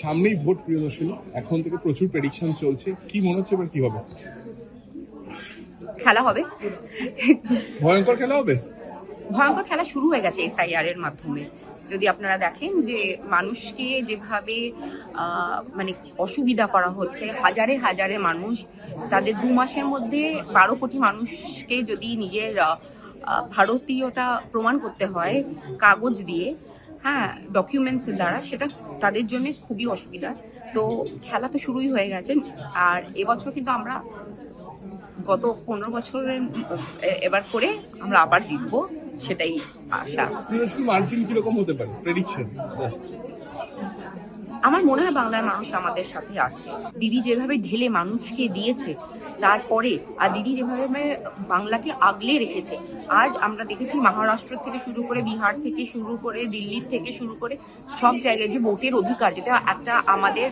সামনেই ভোট, প্রিয়দর্শনী, এখন থেকে প্রচুর প্রেডিকশন চলছে, কি মনে হচ্ছে এবার কি হবে? খেলা হবে, ভয়ঙ্কর খেলা হবে। ভয়ঙ্কর খেলা শুরু হয়ে গেছে এসআইআর এর মাধ্যমে। যদি আপনারা দেখেন যে মানুষকে যেভাবে মানে অসুবিধা করা হচ্ছে, হাজারে হাজারে মানুষ, তাদের 2 মাসের মধ্যে 12 কোটি মানুষকে যদি নিজের ভারতীয়তা প্রমাণ করতে হয় কাগজ দিয়ে, হ্যাঁ, ডকুমেন্টস দ্বারা, সেটা তাদের জন্য খুবই অসুবিধা। তো খেলা তো শুরুই হয়ে গেছে। আর এবছর কিন্তু আমরা গত 15 বছরের এবার করে আমরা আবার জিতবো, সেটাই আশা। প্রিয়দর্শনী, মার্জিন কিরকম হতে পারে প্রেডিকশন? আমার মনে হয় বাংলার মানুষ আমাদের সাথে আছে। দিদি যেভাবে ঢেলে মানুষকে দিয়েছে, তারপরে আর দিদি যেভাবে বাংলাকে আগলে রেখেছে, আজ আমরা দেখেছি মহারাষ্ট্র থেকে শুরু করে, বিহার থেকে শুরু করে, দিল্লির থেকে শুরু করে সব জায়গায় যে ভোটের অধিকার, যেটা আমাদের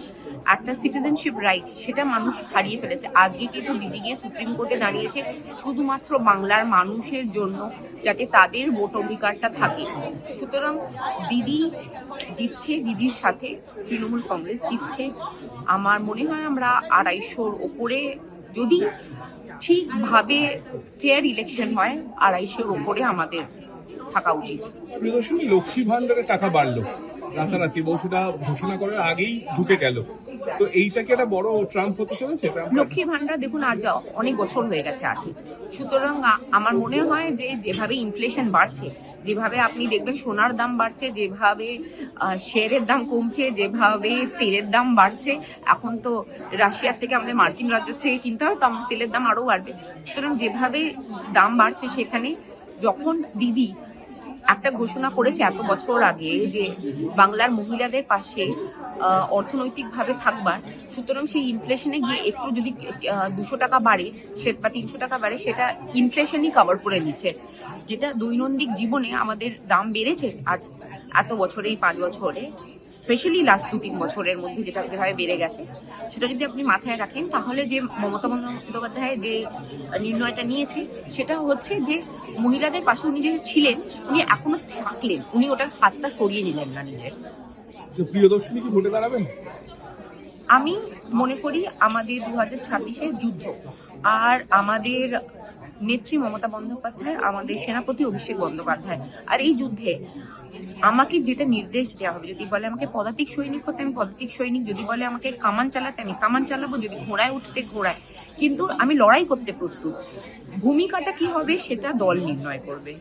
একটা সিটিজেনশিপ রাইট, সেটা মানুষ হারিয়ে ফেলেছে। আজকে কিন্তু দিদি গিয়ে সুপ্রিম কোর্টে দাঁড়িয়েছে শুধুমাত্র বাংলার মানুষের জন্য, যাতে তাদের ভোট অধিকারটা থাকে। সুতরাং দিদি জিতছে, দিদির সাথে তৃণমূল কংগ্রেস জিতছে। আমার মনে হয় আমরা 250-র ওপরে, যদি ঠিকভাবে ফেয়ার ইলেকশন হয়, 250-র ওপরে আমাদের থাকা উচিত। প্রিয়দর্শনী, লক্ষ্মী ভান্ডারের টাকা বাড়লো রাতারাতি, এবং সেটা ঘোষণা করার আগেই ঢুকে গেল, তো এইটা কি একটা বড় ট্রাম্প হতে চলেছে? লক্ষ্মীর ভান্ডার দেখুন আজ অনেক বছর হয়ে গেছে আছে। সুতরাং আমার মনে হয় যে যেভাবে ইনফ্লেশন বাড়ছে, যেভাবে আপনি দেখবেন সোনার দাম বাড়ছে, যেভাবে শেয়ারের দাম কমছে, যেভাবে তেলের দাম বাড়ছে, এখন তো রাশিয়ার থেকে আমাদের মার্কিন রাজ্য থেকে কিনতে হয়, তো আমাদের তেলের দাম আরো বাড়বে। সুতরাং যেভাবে দাম বাড়ছে, সেখানে যখন দিদি একটা ঘোষণা করেছে এত বছর আগে যে বাংলার মহিলাদের পাশে অর্থনৈতিকভাবে থাকবার, সুতরাং সেই ইনফ্লেশনে গিয়ে একটু যদি 200 টাকা বাড়ে বা 300 টাকা বাড়ে, সেটা ইনফ্লেশনই কভার করে নিচ্ছে। যেটা দৈনন্দিন জীবনে আমাদের দাম বেড়েছে আজ এত বছরে, এই 5 বছরে, স্পেশালি লাস্ট 2-3 বছরের মধ্যে যেটা যেভাবে বেড়ে গেছে, সেটা যদি আপনি মাথায় রাখেন, তাহলে যে মমতা বন্দ্যোপাধ্যায় যে নির্ণয়টা নিয়েছে, সেটা হচ্ছে যে মহিলাদের পাশে উনি যে ছিলেন, উনি এখনো থাকলেন, উনি ওটার হাতটা সরিয়ে নিলেন না নিজের। প্রিয়দর্শনী কি ভোটে দাঁড়াবেন? আমি মনে করি আমাদের 2026-এ যুদ্ধ, আর আমাদের নেত্রী মমতা বন্দ্যোপাধ্যায়, আমাদের সেনাপতি অভিষেক বন্দ্যোপাধ্যায়, আর এই যুদ্ধে আমাকে যেটা নির্দেশ দেওয়া হবে, যদি বলে আমাকে পদাতিক সৈনিক হতে, আমি পদাতিক সৈনিক, যদি বলে আমাকে কামান চালাতে, আমি কামান চালাবো, যদি ঘোড়ায় উঠতে ঘোড়ায়, কিন্তু আমি লড়াই করতে প্রস্তুত। ভূমিকাটা কি হবে সেটা দল নির্ণয় করবে।